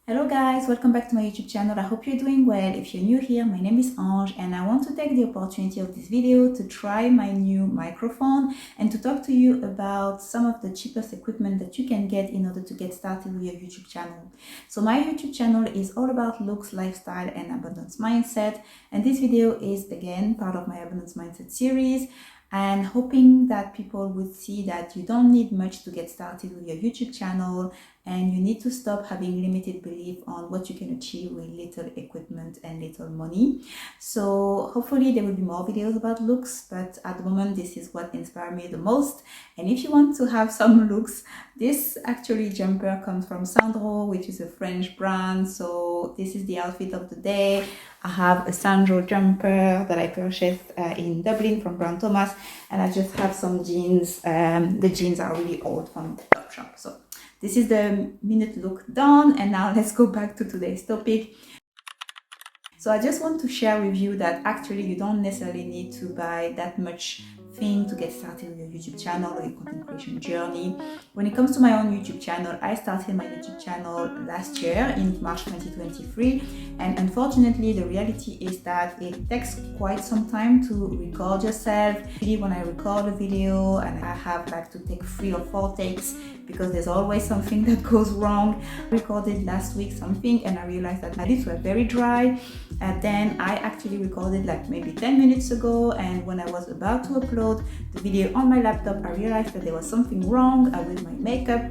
Hello guys, welcome back to my YouTube channel. I hope you're doing well. If you're new here, my name is Ange and I want to take the opportunity of this video to try my new microphone and to talk to you about some of the cheapest equipment that you can get in order to get started with your YouTube channel. So my YouTube channel is all about looks, lifestyle and abundance mindset, and this video is again part of my abundance mindset series, and hoping that people would see that you don't need much to get started with your YouTube channel, and you need to stop having limited belief on what you can achieve with little equipment and little money. So hopefully there will be more videos about looks, but at the moment this is what inspired me the most. And if you want to have some looks, this actually jumper comes from Sandro, which is a French brand. So this is the outfit of the day. I have a Sandro jumper that I purchased in Dublin from Brand Thomas, and I just have some jeans. The jeans are really old from the top shop. So this is the minute look done, and now let's go back to today's topic. So I just want to share with you that actually you don't necessarily need to buy that much thing to get started with your YouTube channel or your content creation journey. When it comes to my own YouTube channel, I started my YouTube channel last year in March 2023, and unfortunately the reality is that it takes quite some time to record yourself. Really, when I record a video and I have like to take 3 or 4 takes because there's always something that goes wrong. I recorded last week something and I realized that my lips were very dry, and then I actually recorded like maybe 10 minutes ago, and when I was about to upload the video on my laptop, I realized that there was something wrong with my makeup.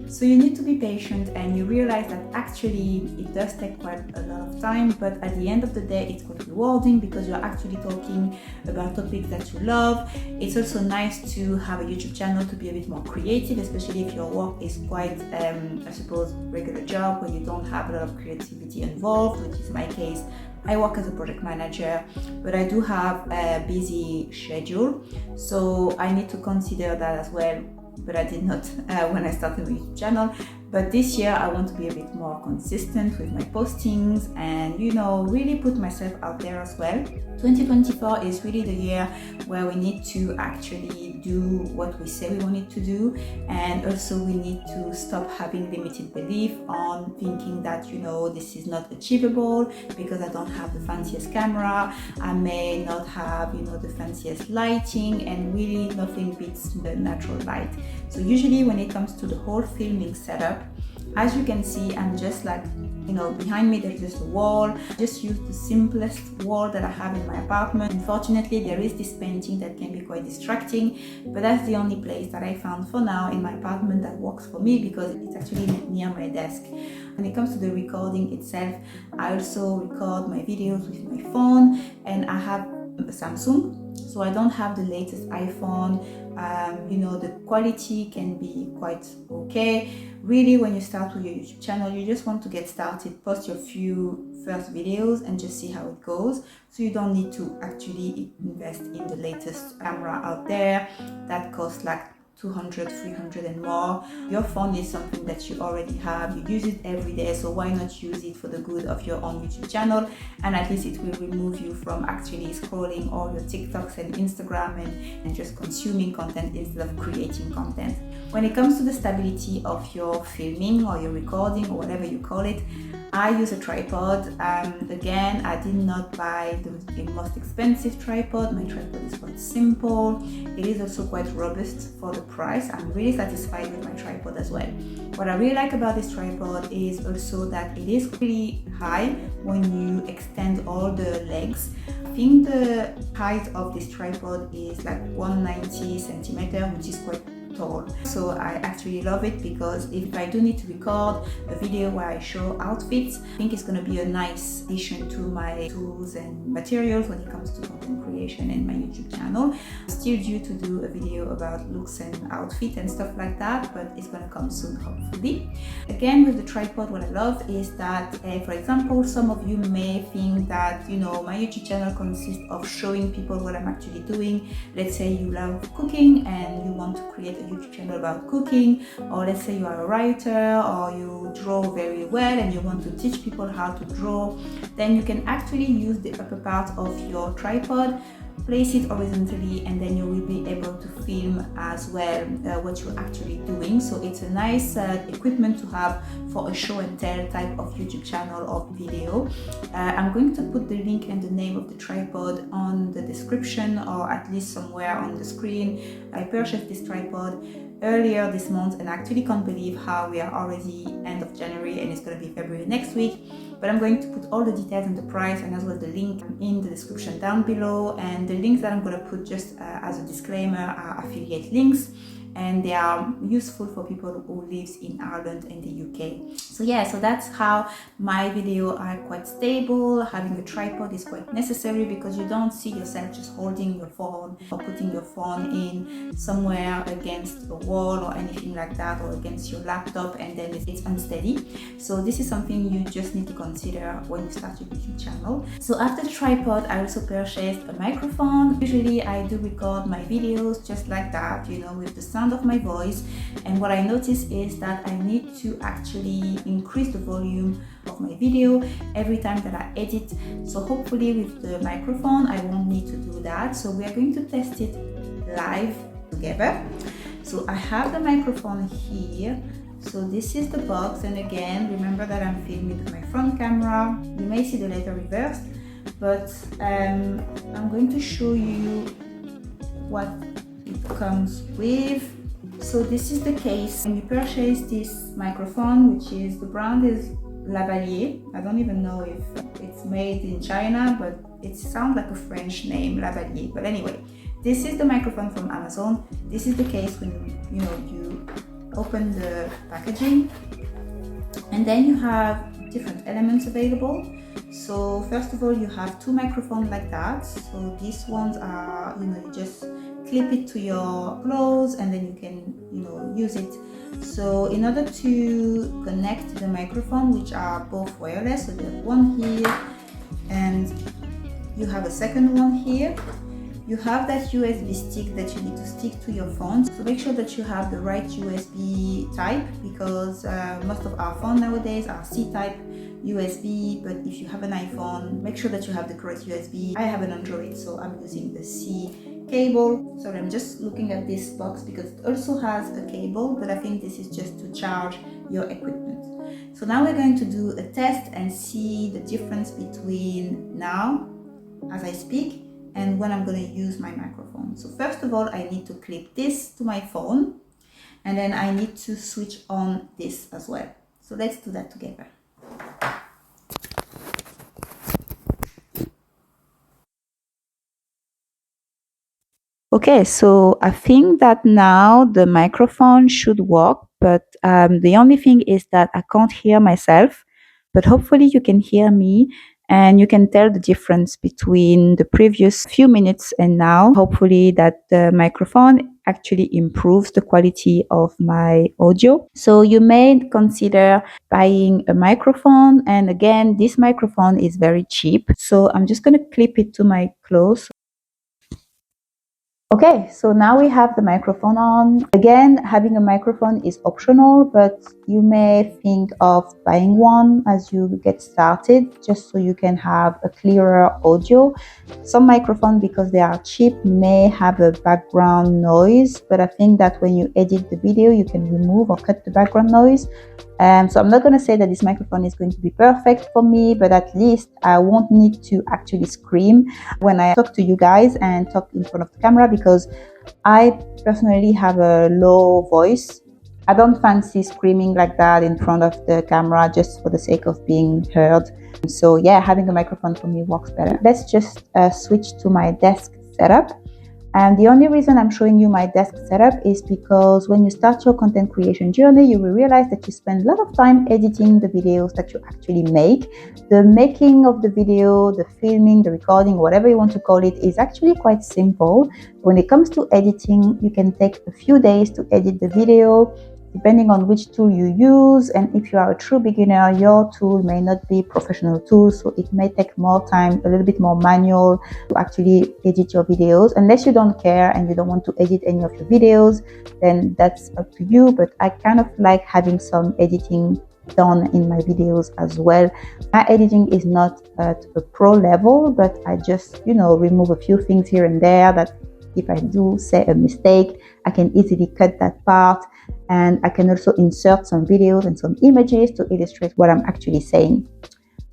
So you need to be patient, and you realize that actually it does take quite a lot of time, but at the end of the day it's quite rewarding because you're actually talking about topics that you love. It's also nice to have a YouTube channel to be a bit more creative, especially if your work is quite I suppose regular job where you don't have a lot of creativity involved, which is my case. I work as a project manager, but I do have a busy schedule, so I need to consider that as well. But I did not when I started my YouTube channel. But this year I want to be a bit more consistent with my postings and, you know, really put myself out there as well. 2024 is really the year where we need to actually do what we say we wanted to do, and also we need to stop having limited belief on thinking that, you know, this is not achievable because I don't have the fanciest camera, I may not have, you know, the fanciest lighting, and really nothing beats the natural light. So usually when it comes to the whole filming setup, as you can see, I'm just like, you know, behind me there's just a wall. I just use the simplest wall that I have in my apartment. Unfortunately, there is this painting that can be quite distracting, but that's the only place that I found for now in my apartment that works for me because it's actually near my desk. When it comes to the recording itself, I also record my videos with my phone, and I have a Samsung, so I don't have the latest iPhone. You know, the quality can be quite okay. Really, when you start with your YouTube channel, you just want to get started, post your few first videos and just see how it goes. So you don't need to actually invest in the latest camera out there that costs like 200, 300 and more. Your phone is something that you already have, you use it every day, so why not use it for the good of your own YouTube channel, and at least it will remove you from actually scrolling all your TikToks and Instagram and just consuming content instead of creating content. When it comes to the stability of your filming or your recording or whatever you call it, I use a tripod. Again, I did not buy the most expensive tripod. My tripod is quite simple. It is also quite robust for the price. I'm really satisfied with my tripod as well. What I really like about this tripod is also that it is really high when you extend all the legs. I think the height of this tripod is like 190 centimeters, which is quite tall. So I actually love it because if I do need to record a video where I show outfits, I think it's going to be a nice addition to my tools and materials when it comes to content creation and my YouTube channel. I'm still due to do a video about looks and outfit and stuff like that, but it's going to come soon, hopefully. Again, with the tripod, what I love is that, for example, some of you may think that, you know, my YouTube channel consists of showing people what I'm actually doing. Let's say you love cooking and you want to create a YouTube channel about cooking, or let's say you are a writer or you draw very well and you want to teach people how to draw, then you can actually use the upper part of your tripod place it horizontally, and then you will be able to film as well what you're actually doing. So it's a nice equipment to have for a show and tell type of YouTube channel or video. I'm going to put the link and the name of the tripod on the description, or at least somewhere on the screen. I purchased this tripod earlier this month, and I actually can't believe how we are already end of January and it's going to be February next week. But I'm going to put all the details and the price and as well the link in the description down below. And the links that I'm going to put just as a disclaimer are affiliate links, and they are useful for people who lives in Ireland and the UK. So yeah, so that's how my video are quite stable. Having a tripod is quite necessary because you don't see yourself just holding your phone or putting your phone in somewhere against a wall or anything like that, or against your laptop, and then it's unsteady. So this is something you just need to consider when you start your YouTube channel. So after the tripod, I also purchased a microphone. Usually I do record my videos just like that, you know, with the sound of my voice, and what I noticed is that I need to actually increase the volume of my video every time that I edit. So hopefully with the microphone I won't need to do that. So we are going to test it live together. So I have the microphone here. So this is the box, and again remember that I'm filming with my front camera. You may see the letter reversed, but I'm going to show you what it comes with. So this is the case. When you purchase this microphone, which is, the brand is Lavalier. I don't even know if it's made in China, but it sounds like a French name, Lavalier. But anyway, this is the microphone from Amazon. This is the case when you open the packaging, and then you have different elements available. So first of all, you have two microphones like that. So these ones are, you just clip it to your clothes and then you can, use it. So in order to connect the microphone, which are both wireless, so there's one here and you have a second one here. You have that USB stick that you need to stick to your phone. So make sure that you have the right USB type, because most of our phones nowadays are C-type USB, but if you have an iPhone, make sure that you have the correct USB. I have an Android, so I'm using the C cable. Sorry, I'm just looking at this box because it also has a cable, but I think this is just to charge your equipment. So now we're going to do a test and see the difference between now, as I speak, and when I'm going to use my microphone. So first of all, I need to clip this to my phone, and then I need to switch on this as well. So let's do that together. Okay, so I think that now the microphone should work, but the only thing is that I can't hear myself, but hopefully you can hear me and you can tell the difference between the previous few minutes and now. Hopefully that the microphone actually improves the quality of my audio. So you may consider buying a microphone, and again, this microphone is very cheap. So I'm just going to clip it to my clothes. Okay, so now we have the microphone on. Again, having a microphone is optional, but you may think of buying one as you get started, just so you can have a clearer audio. Some microphones, because they are cheap, may have a background noise, but I think that when you edit the video, you can remove or cut the background noise. So I'm not going to say that this microphone is going to be perfect for me, but at least I won't need to actually scream when I talk to you guys and talk in front of the camera, because I personally have a low voice. I don't fancy screaming like that in front of the camera just for the sake of being heard. So yeah, having a microphone for me works better. Let's just switch to my desk setup. And the only reason I'm showing you my desk setup is because when you start your content creation journey, you will realize that you spend a lot of time editing the videos that you actually make. The making of the video, the filming, the recording, whatever you want to call it, is actually quite simple. When it comes to editing, you can take a few days to edit the video, depending on which tool you use. And if you are a true beginner, your tool may not be professional tool, so it may take more time, a little bit more manual to actually edit your videos. Unless you don't care and you don't want to edit any of your videos, then that's up to you. But I kind of like having some editing done in my videos as well. My editing is not at a pro level, but I just, remove a few things here and there that if I do say a mistake, I can easily cut that part, and I can also insert some videos and some images to illustrate what I'm actually saying.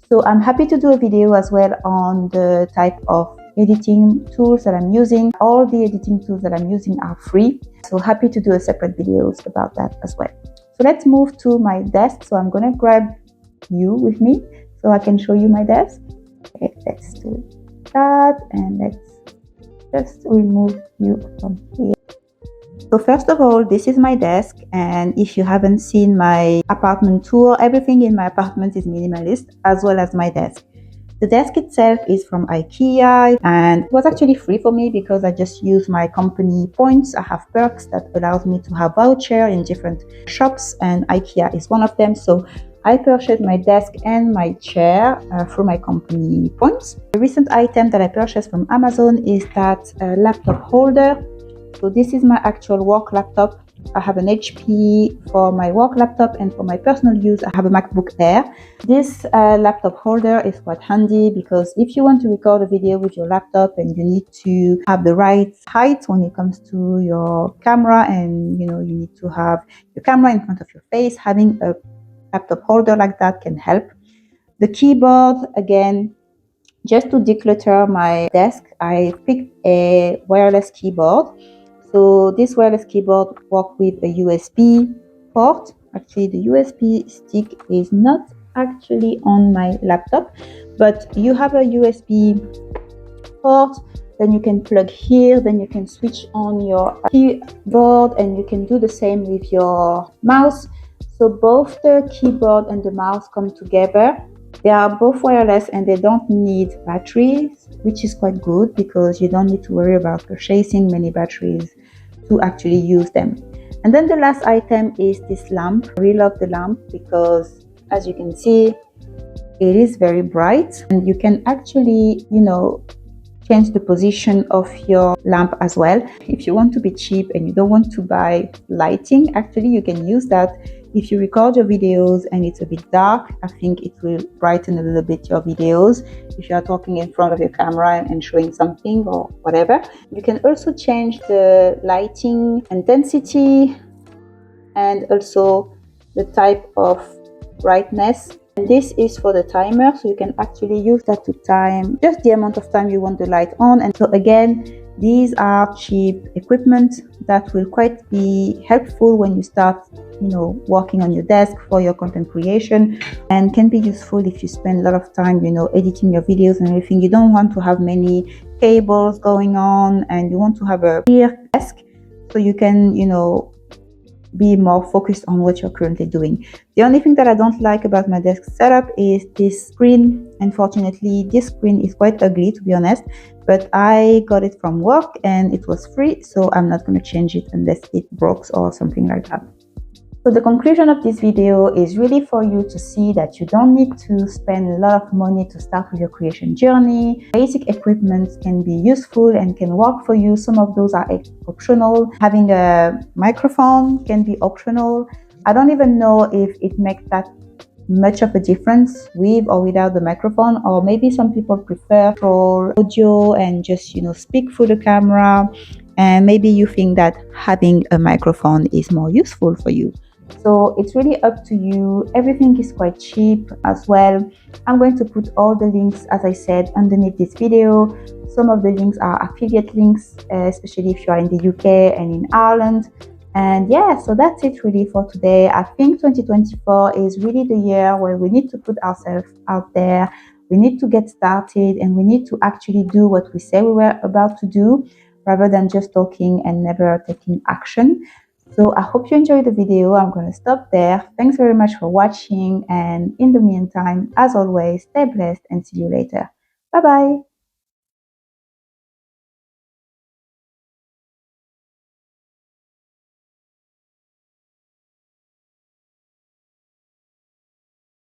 So I'm happy to do a video as well on the type of editing tools that I'm using. All the editing tools that I'm using are free, so happy to do a separate videos about that as well. So let's move to my desk. So I'm gonna grab you with me so I can show you my desk. Okay, let's do that, and let's just remove you from here. So first of all, this is my desk, and if you haven't seen my apartment tour, everything in my apartment is minimalist, as well as my desk. The desk itself is from IKEA, and it was actually free for me because I just use my company points. I have perks that allows me to have voucher in different shops, and IKEA is one of them. So I purchased my desk and my chair through my company points. The recent item that I purchased from Amazon is that laptop holder. So this is my actual work laptop. I have an HP for my work laptop, and for my personal use, I have a MacBook Air. This laptop holder is quite handy because if you want to record a video with your laptop and you need to have the right height when it comes to your camera, and you need to have your camera in front of your face, having a laptop holder like that can help. The keyboard, again, just to declutter my desk, I picked a wireless keyboard. So this wireless keyboard works with a USB port. Actually, the USB stick is not actually on my laptop, but you have a USB port, then you can plug here, then you can switch on your keyboard, and you can do the same with your mouse. So both the keyboard and the mouse come together. They are both wireless and they don't need batteries, which is quite good because you don't need to worry about purchasing many batteries to actually use them. And then the last item is this lamp. I really love the lamp because, as you can see, it is very bright, and you can actually, change the position of your lamp as well. If you want to be cheap and you don't want to buy lighting, actually you can use that. If you record your videos and it's a bit dark, I think it will brighten a little bit your videos. If you are talking in front of your camera and showing something or whatever, you can also change the lighting intensity and also the type of brightness. And this is for the timer, so you can actually use that to time just the amount of time you want the light on. And so again, these are cheap equipment that will quite be helpful when you start working on your desk for your content creation, and can be useful if you spend a lot of time editing your videos and everything. You don't want to have many cables going on, and you want to have a clear desk so you can be more focused on what you're currently doing. The only thing that I don't like about my desk setup is this screen. Unfortunately, this screen is quite ugly, to be honest, but I got it from work and it was free, so I'm not going to change it unless it breaks or something like that. So the conclusion of this video is really for you to see that you don't need to spend a lot of money to start with your creation journey. Basic equipment can be useful and can work for you. Some of those are optional. Having a microphone can be optional. I don't even know if it makes that much of a difference with or without the microphone, or maybe some people prefer for audio and just speak through the camera, and maybe you think that having a microphone is more useful for you. So it's really up to you. Everything is quite cheap as well. I'm going to put all the links, as I said, underneath this video. Some of the links are affiliate links, especially if you are in the UK and in Ireland. And yeah, so that's it really for today. I think 2024 is really the year where we need to put ourselves out there. We need to get started, and we need to actually do what we say we were about to do, rather than just talking and never taking action. So I hope you enjoyed the video. I'm going to stop there. Thanks very much for watching. And in the meantime, as always, stay blessed and see you later. Bye bye.